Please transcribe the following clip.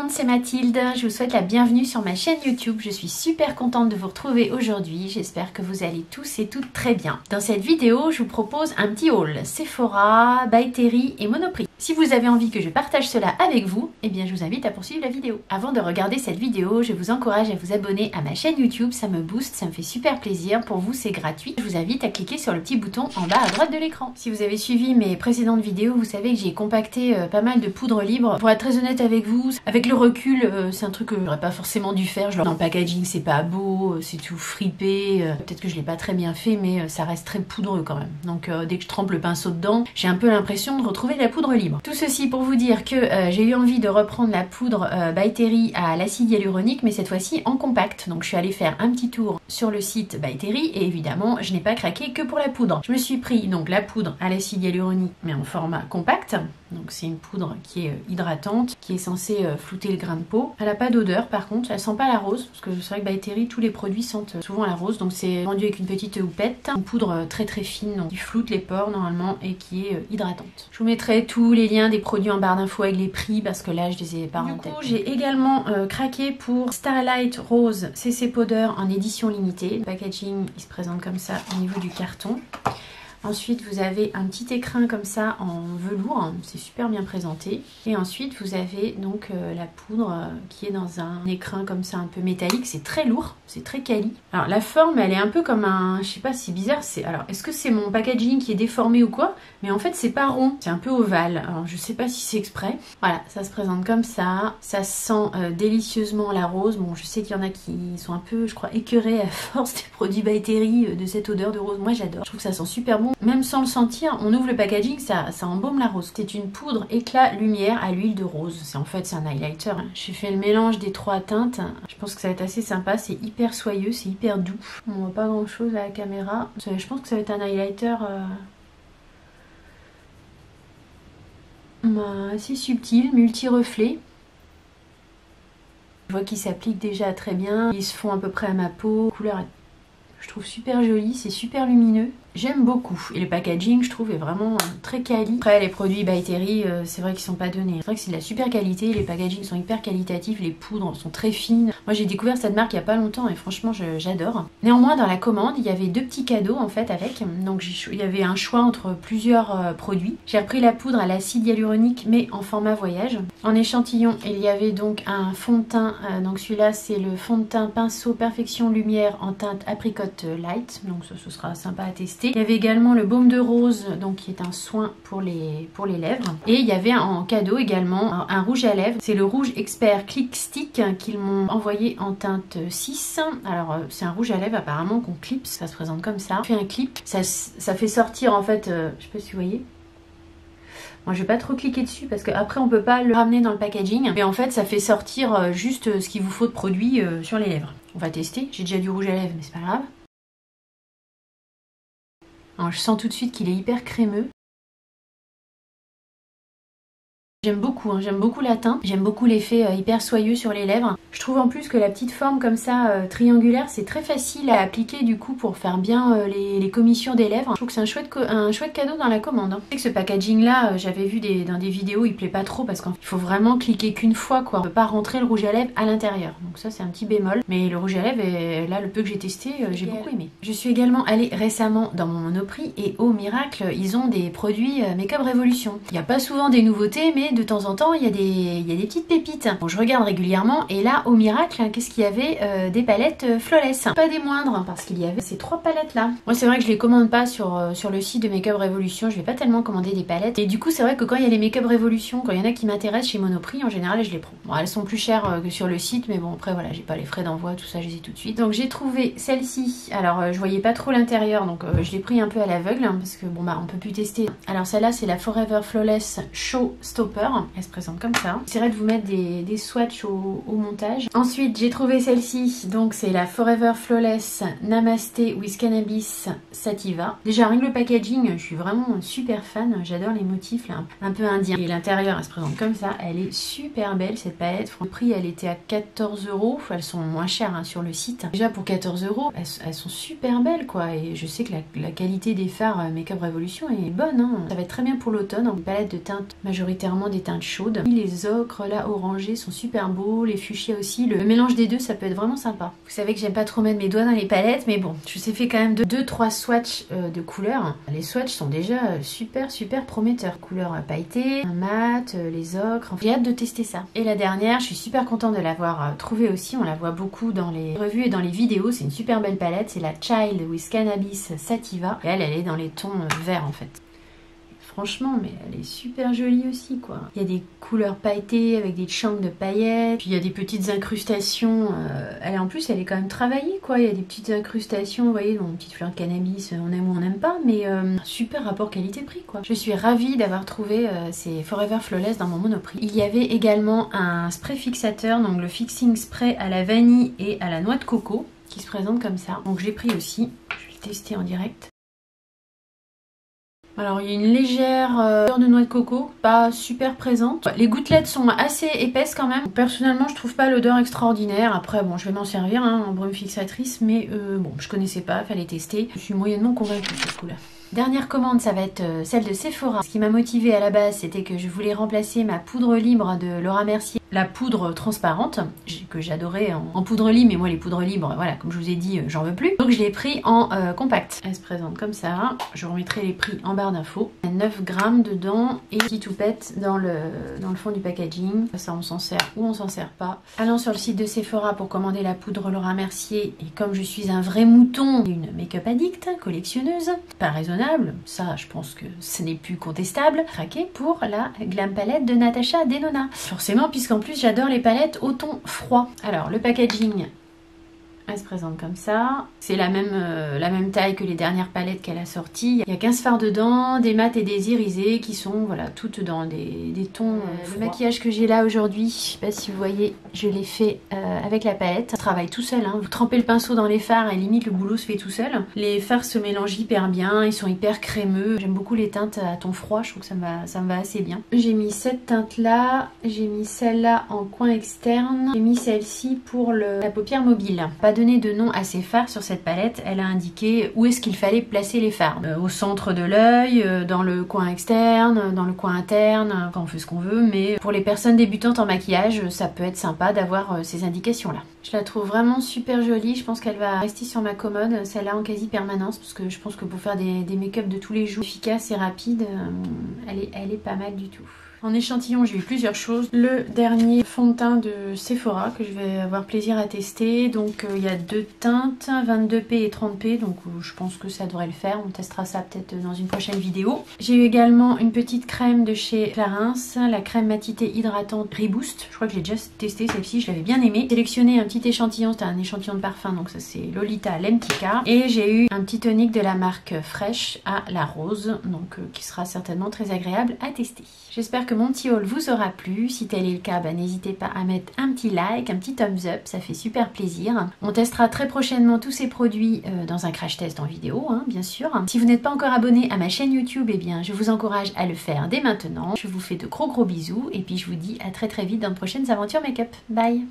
monde, c'est Mathilde, je vous souhaite la bienvenue sur ma chaîne YouTube. Je suis super contente de vous retrouver aujourd'hui, j'espère que vous allez tous et toutes très bien. Dans cette vidéo, je vous propose un petit haul Sephora, By Terry et Monoprix. Si vous avez envie que je partage cela avec vous, eh bien je vous invite à poursuivre la vidéo. Avant de regarder cette vidéo, je vous encourage à vous abonner à ma chaîne YouTube, ça me booste, ça me fait super plaisir. Pour vous, c'est gratuit. Je vous invite à cliquer sur le petit bouton en bas à droite de l'écran. Si vous avez suivi mes précédentes vidéos, vous savez que j'ai compacté pas mal de poudre libre. Pour être très honnête avec vous, avec le recul, c'est un truc que j'aurais pas forcément dû faire. Dans le packaging, c'est pas beau, c'est tout fripé. Peut-être que je l'ai pas très bien fait, mais ça reste très poudreux quand même. Donc dès que je trempe le pinceau dedans, j'ai un peu l'impression de retrouver de la poudre libre. Tout ceci pour vous dire que j'ai eu envie de reprendre la poudre By Terry à l'acide hyaluronique, mais cette fois-ci en compact. Donc je suis allée faire un petit tour sur le site By Terry et évidemment, je n'ai pas craqué que pour la poudre. Je me suis pris donc la poudre à l'acide hyaluronique, mais en format compact. Donc c'est une poudre qui est hydratante, qui est censée flouter le grain de peau. Elle n'a pas d'odeur par contre, elle sent pas la rose, parce que c'est vrai que By Terry, tous les produits sentent souvent la rose. Donc c'est vendu avec une petite houppette, une poudre très très fine, donc, qui floute les pores normalement et qui est hydratante. Je vous mettrai tous les liens des produits en barre d'infos avec les prix, parce que là je les ai pas en tête. Du coup j'ai également craqué pour Starlight Rose CC Powder en édition limitée. Le packaging il se présente comme ça au niveau du carton. Ensuite, vous avez un petit écrin comme ça en velours, c'est super bien présenté. Et ensuite, vous avez donc la poudre qui est dans un écrin comme ça un peu métallique. C'est très lourd, c'est très quali. Alors la forme, elle est un peu comme un, je sais pas, c'est bizarre. Alors, est-ce que c'est mon packaging qui est déformé ou quoi? Mais en fait, c'est pas rond, c'est un peu ovale. Alors, je sais pas si c'est exprès. Voilà, ça se présente comme ça. Ça sent délicieusement la rose. Bon, je sais qu'il y en a qui sont un peu, je crois, écœurés à force des produits By Terry, de cette odeur de rose. Moi, j'adore. Je trouve que ça sent super bon. Même sans le sentir, on ouvre le packaging, ça embaume la rose. C'est une poudre éclat lumière à l'huile de rose. En fait, c'est un highlighter. J'ai fait le mélange des trois teintes. Je pense que ça va être assez sympa. C'est hyper soyeux, c'est hyper doux. On voit pas grand chose à la caméra. Je pense que ça va être un highlighter assez subtil, multi-reflet. Je vois qu'il s'applique déjà très bien. Ils se font à peu près à ma peau. La couleur est, je trouve, super jolie, c'est super lumineux. J'aime beaucoup. Et le packaging, je trouve, est vraiment très quali. Après, les produits By Terry, c'est vrai qu'ils sont pas donnés. C'est vrai que c'est de la super qualité. Les packagings sont hyper qualitatifs. Les poudres sont très fines. Moi, j'ai découvert cette marque il y a pas longtemps et franchement, j'adore. Néanmoins, dans la commande, il y avait deux petits cadeaux en fait avec. Donc, il y avait un choix entre plusieurs produits. J'ai repris la poudre à l'acide hyaluronique, mais en format voyage. En échantillon, il y avait donc un fond de teint. Donc, celui-là, c'est le fond de teint pinceau Perfection Lumière en teinte Apricot Light. Donc, ce sera sympa à tester. Il y avait également le baume de rose, donc qui est un soin pour les lèvres. Et il y avait en cadeau également un rouge à lèvres. C'est le rouge expert Click Stick qu'ils m'ont envoyé en teinte 6. Alors c'est un rouge à lèvres apparemment qu'on clipse, ça se présente comme ça. On fait un clip, ça fait sortir en fait, je sais pas si vous voyez. Moi je vais pas trop cliquer dessus parce qu'après on peut pas le ramener dans le packaging. Mais en fait ça fait sortir juste ce qu'il vous faut de produit sur les lèvres. On va tester, j'ai déjà du rouge à lèvres mais c'est pas grave. Alors, je sens tout de suite qu'il est hyper crémeux. J'aime beaucoup la teinte, j'aime beaucoup l'effet hyper soyeux sur les lèvres. Je trouve en plus que la petite forme comme ça triangulaire, c'est très facile à appliquer du coup pour faire bien les commissures des lèvres. Je trouve que c'est un chouette cadeau dans la commande. Je sais que ce packaging là, j'avais vu dans des vidéos, il plaît pas trop parce qu'il faut vraiment cliquer qu'une fois quoi. On peut pas rentrer le rouge à lèvres à l'intérieur. Donc ça c'est un petit bémol. Mais le rouge à lèvres, là le peu que j'ai testé, j'ai beaucoup aimé. Je suis également allée récemment dans mon Monoprix et au miracle, ils ont des produits Make-up Revolution. Il n'y a pas souvent des nouveautés mais de temps en temps il y a des petites pépites. Bon, je regarde régulièrement et là au miracle qu'est-ce qu'il y avait, des palettes flawless, pas des moindres parce qu'il y avait ces trois palettes là. Moi c'est vrai que je les commande pas sur le site de Make-up Revolution, je vais pas tellement commander des palettes et du coup c'est vrai que quand il y a les Make-up Revolution, quand il y en a qui m'intéressent chez Monoprix, en général je les prends. Bon, elles sont plus chères que sur le site mais bon après voilà, j'ai pas les frais d'envoi, tout ça je les ai tout de suite. Donc j'ai trouvé celle-ci, alors je voyais pas trop l'intérieur donc je l'ai pris un peu à l'aveugle hein, parce que bon bah on peut plus tester. Alors celle-là c'est la Forever Flawless Show Stopper. Elle se présente comme ça. J'essaierai de vous mettre des swatchs au montage. Ensuite, j'ai trouvé celle-ci. Donc, c'est la Forever Flawless Namasté with Cannabis Sativa. Déjà, rien que le packaging, je suis vraiment super fan. J'adore les motifs là, un peu indiens. Et l'intérieur, elle se présente comme ça. Elle est super belle cette palette. Le prix, elle était à 14 €. Elles sont moins chères hein, sur le site. Déjà, pour 14 €, elles sont super belles quoi. Et je sais que la qualité des fards Make-up Revolution est bonne. Hein. Ça va être très bien pour l'automne. Une palette de teintes majoritairement des teintes chaude. Les ocres là orangés sont super beaux, les fuchsias aussi. Le mélange des deux, ça peut être vraiment sympa. Vous savez que j'aime pas trop mettre mes doigts dans les palettes, mais bon, je vous ai fait quand même 2-3 swatchs de couleurs. Les swatchs sont déjà super prometteurs. Couleur pailletée, un mat, les ocres. J'ai hâte de tester ça. Et la dernière, je suis super contente de l'avoir trouvée aussi. On la voit beaucoup dans les revues et dans les vidéos. C'est une super belle palette. C'est la Child with Cannabis Sativa. Et elle est dans les tons verts en fait. Franchement, mais elle est super jolie aussi, quoi. Il y a des couleurs pailletées avec des chunks de paillettes. Puis il y a des petites incrustations. En plus, elle est quand même travaillée, quoi. Il y a des petites incrustations, vous voyez, donc une petite fleur de cannabis, on aime ou on n'aime pas. Mais super rapport qualité-prix, quoi. Je suis ravie d'avoir trouvé ces Forever Flawless dans mon Monoprix. Il y avait également un spray fixateur, donc le Fixing Spray à la vanille et à la noix de coco, qui se présente comme ça. Donc j'ai pris aussi. Je vais le tester en direct. Alors il y a une légère odeur de noix de coco, pas super présente. Les gouttelettes sont assez épaisses quand même. Personnellement je trouve pas l'odeur extraordinaire. Après bon je vais m'en servir en brume fixatrice, mais bon je connaissais pas, fallait tester. Je suis moyennement convaincue de ce coup-là. Dernière commande, ça va être celle de Sephora. Ce qui m'a motivée à la base, c'était que je voulais remplacer ma poudre libre de Laura Mercier, la poudre transparente, que j'adorais en poudre libre, mais moi les poudres libres, voilà, comme je vous ai dit, j'en veux plus. Donc je l'ai pris en compact. Elle se présente comme ça. Je remettrai les prix en barre d'infos. 9 grammes dedans et petit toupette dans le fond du packaging. Ça on s'en sert ou on s'en sert pas. Allant sur le site de Sephora pour commander la poudre Laura Mercier, et comme je suis un vrai mouton, une make-up addict, collectionneuse, pas raisonnable, ça je pense que ce n'est plus contestable, craqué pour la Glam Palette de Natasha Denona. Forcément, puisqu'en plus j'adore les palettes au ton froid. Alors le packaging, elle se présente comme ça. C'est la même taille que les dernières palettes qu'elle a sorties. Il y a 15 fards dedans, des mats et des irisés qui sont voilà toutes dans des tons froids. Le maquillage que j'ai là aujourd'hui, je sais pas si vous voyez, je l'ai fait avec la palette. Ça travaille tout seul, hein. Vous trempez le pinceau dans les fards et limite le boulot se fait tout seul. Les fards se mélangent hyper bien, ils sont hyper crémeux. J'aime beaucoup les teintes à ton froid, je trouve que ça me va assez bien. J'ai mis cette teinte là, j'ai mis celle-là en coin externe, j'ai mis celle-ci pour la paupière mobile. Pas donné de nom à ces fards sur cette palette, elle a indiqué où est-ce qu'il fallait placer les fards. Au centre de l'œil, dans le coin externe, dans le coin interne, quand on fait ce qu'on veut, mais pour les personnes débutantes en maquillage, ça peut être sympa d'avoir ces indications-là. Je la trouve vraiment super jolie, je pense qu'elle va rester sur ma commode, celle-là en quasi permanence, parce que je pense que pour faire des make-up de tous les jours, efficaces et rapides, elle est pas mal du tout. En échantillon, j'ai eu plusieurs choses. Le dernier fond de teint de Sephora que je vais avoir plaisir à tester. Donc il y a 2 teintes, 22p et 30p. Donc je pense que ça devrait le faire. On testera ça peut-être dans une prochaine vidéo. J'ai eu également une petite crème de chez Clarins, la crème matité hydratante Reboost. Je crois que j'ai déjà testé celle-ci, je l'avais bien aimée. J'ai sélectionné un petit échantillon, c'était un échantillon de parfum. Donc ça c'est Lolita Lemtica. Et j'ai eu un petit tonique de la marque Fresh à la rose. Donc qui sera certainement très agréable à tester. J'espère que mon petit haul vous aura plu. Si tel est le cas, n'hésitez pas à mettre un petit like, un petit thumbs up, ça fait super plaisir. On testera très prochainement tous ces produits dans un crash test en vidéo, hein, bien sûr. Si vous n'êtes pas encore abonné à ma chaîne YouTube, eh bien je vous encourage à le faire dès maintenant. Je vous fais de gros bisous et puis je vous dis à très vite dans de prochaines aventures make-up. Bye!